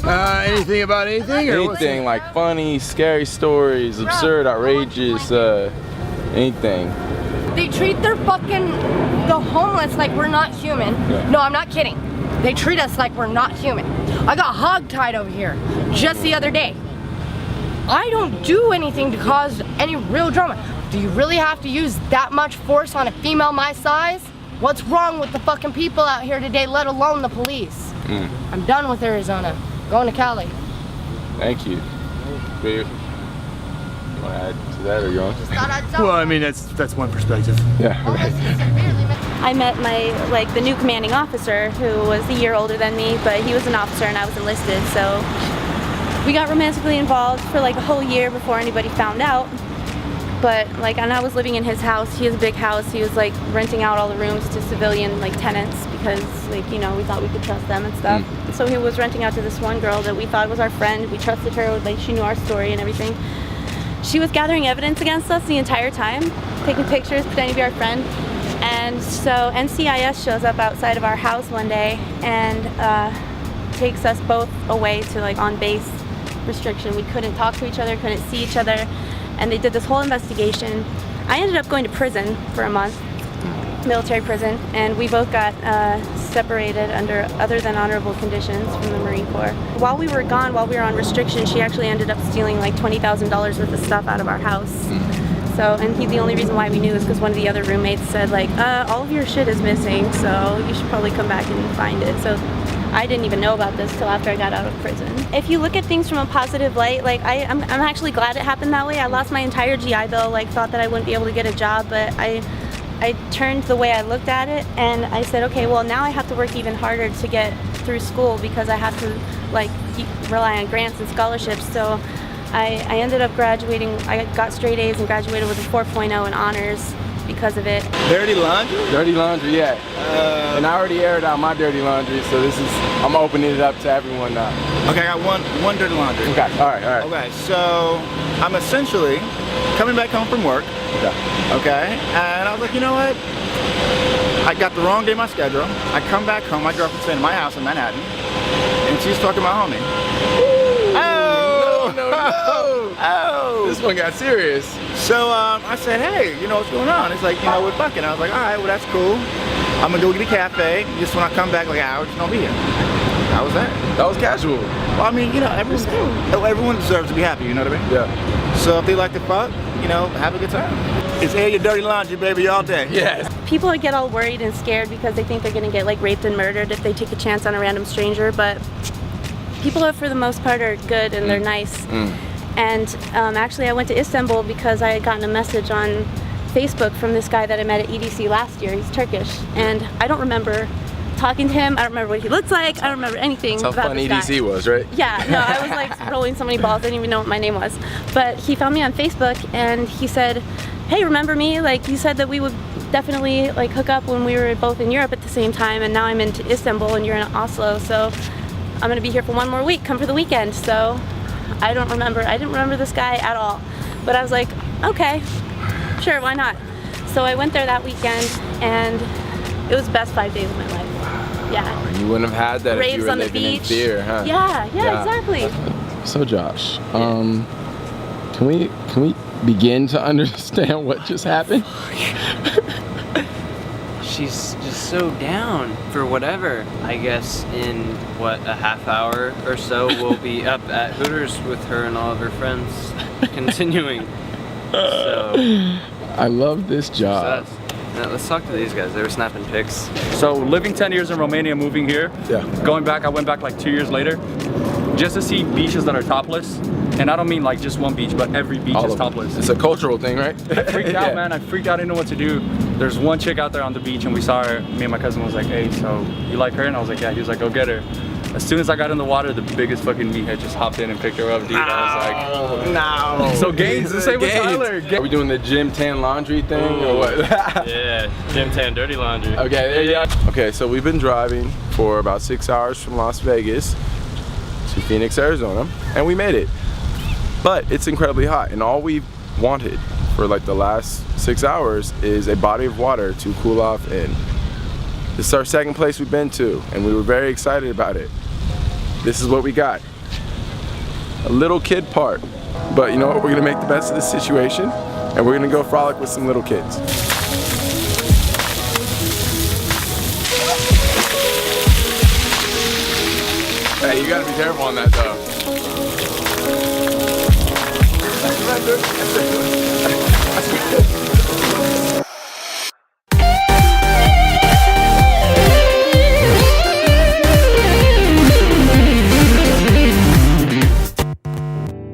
Anything about anything? Or Anything like funny, scary stories, absurd, outrageous, anything. They treat the homeless like we're not human. Yeah. No, I'm not kidding. They treat us like we're not human. I got hog-tied over here just the other day. I don't do anything to cause any real drama. Do you really have to use that much force on a female my size? What's wrong with the fucking people out here today, let alone the police? I'm done with Arizona. Going to Cali. Thank you. You want to add to that or you want? Well, I mean, that's one perspective. Yeah. I met the new commanding officer, who was a year older than me, but he was an officer and I was enlisted, so we got romantically involved for like a whole year before anybody found out. But and I was living in his house. He has a big house. He was like renting out all the rooms to civilian tenants because we thought we could trust them and stuff. So he was renting out to this one girl that we thought was our friend. We trusted her, she knew our story and everything. She was gathering evidence against us the entire time, taking pictures, pretending to be our friend. And so NCIS shows up outside of our house one day and takes us both away to on base restriction. We couldn't talk to each other, couldn't see each other. And they did this whole investigation. I ended up going to prison for a month, military prison, and we both got separated under other than honorable conditions from the Marine Corps. While we were gone, while we were on restriction, she actually ended up stealing like $20,000 worth of stuff out of our house. So, and the only reason why we knew is because one of the other roommates said all of your shit is missing, so you should probably come back and find it. So I didn't even know about this till after I got out of prison. If you look at things from a positive light, I'm actually glad it happened that way. I lost my entire GI Bill, thought that I wouldn't be able to get a job, but I turned the way I looked at it and I said, okay, well now I have to work even harder to get through school because I have to rely on grants and scholarships. So I ended up graduating. I got straight A's and graduated with a 4.0 in honors because of it. Dirty laundry? Dirty laundry, yeah. And I already aired out my dirty laundry, so I'm opening it up to everyone now. Okay, I got one dirty laundry. Okay, all right. Okay, so I'm essentially coming back home from work. Okay, and I was like, you know what? I got the wrong day in my schedule. I come back home, my girlfriend's staying in my house in Manhattan, and she's talking to my homie. Oh! This one got serious. So I said, hey, you know what's going on? It's like, we're fucking. I was like, all right, well that's cool. I'm gonna go get a cafe. Just when I come back, like an hour, just gonna be here. That was that. That was casual. Well, I mean, everyone deserves to be happy. You know what I mean? Yeah. So if they like to fuck, have a good time. It's air your dirty laundry, baby, all day. Yes. People get all worried and scared because they think they're gonna get raped and murdered if they take a chance on a random stranger, but people for the most part are good and they're nice. And actually I went to Istanbul because I had gotten a message on Facebook from this guy that I met at EDC last year. He's Turkish, and I don't remember talking to him. I don't remember what he looks like. I don't remember anything about about this guy. How fun EDC was, right? Yeah, no, I was rolling so many balls, I didn't even know what my name was. But he found me on Facebook and he said, hey, remember me? You said that we would definitely hook up when we were both in Europe at the same time, and now I'm in Istanbul and you're in Oslo, so I'm gonna be here for one more week, come for the weekend. So I didn't remember this guy at all. But I was like, okay, sure, why not? So I went there that weekend and it was the best 5 days of my life. Yeah. You wouldn't have had that if you were living in fear, huh? Yeah, exactly. So Josh, can we begin to understand what just happened? She's just so down for whatever. I guess in a half hour or so we'll be up at Hooters with her and all of her friends continuing. So I love this job. Now, let's talk to these guys. They were snapping pics. So living 10 years in Romania, moving here. Yeah. Going back, I went back 2 years later just to see beaches that are topless. And I don't mean just one beach, but every beach is topless. It's a cultural thing, right? I freaked out, man. I freaked out. I didn't know what to do. There's one chick out there on the beach and we saw her. Me and my cousin was like, hey, so you like her? And I was like, yeah. He was like, go get her. As soon as I got in the water, the biggest fucking meathead just hopped in and picked her up, dude. I was like, no. So Gaines, the same with Tyler. Are we doing the gym tan laundry thing or what? Yeah, gym tan dirty laundry. Okay, there you go. Okay, so we've been driving for about 6 hours from Las Vegas to Phoenix, Arizona, and we made it. But it's incredibly hot, and all we've wanted for the last 6 hours is a body of water to cool off in. This is our second place we've been to, and we were very excited about it. This is what we got. a little kid part. But you know what? We're gonna make the best of this situation, and we're gonna go frolic with some little kids. Hey, you gotta be careful on that though. That's good.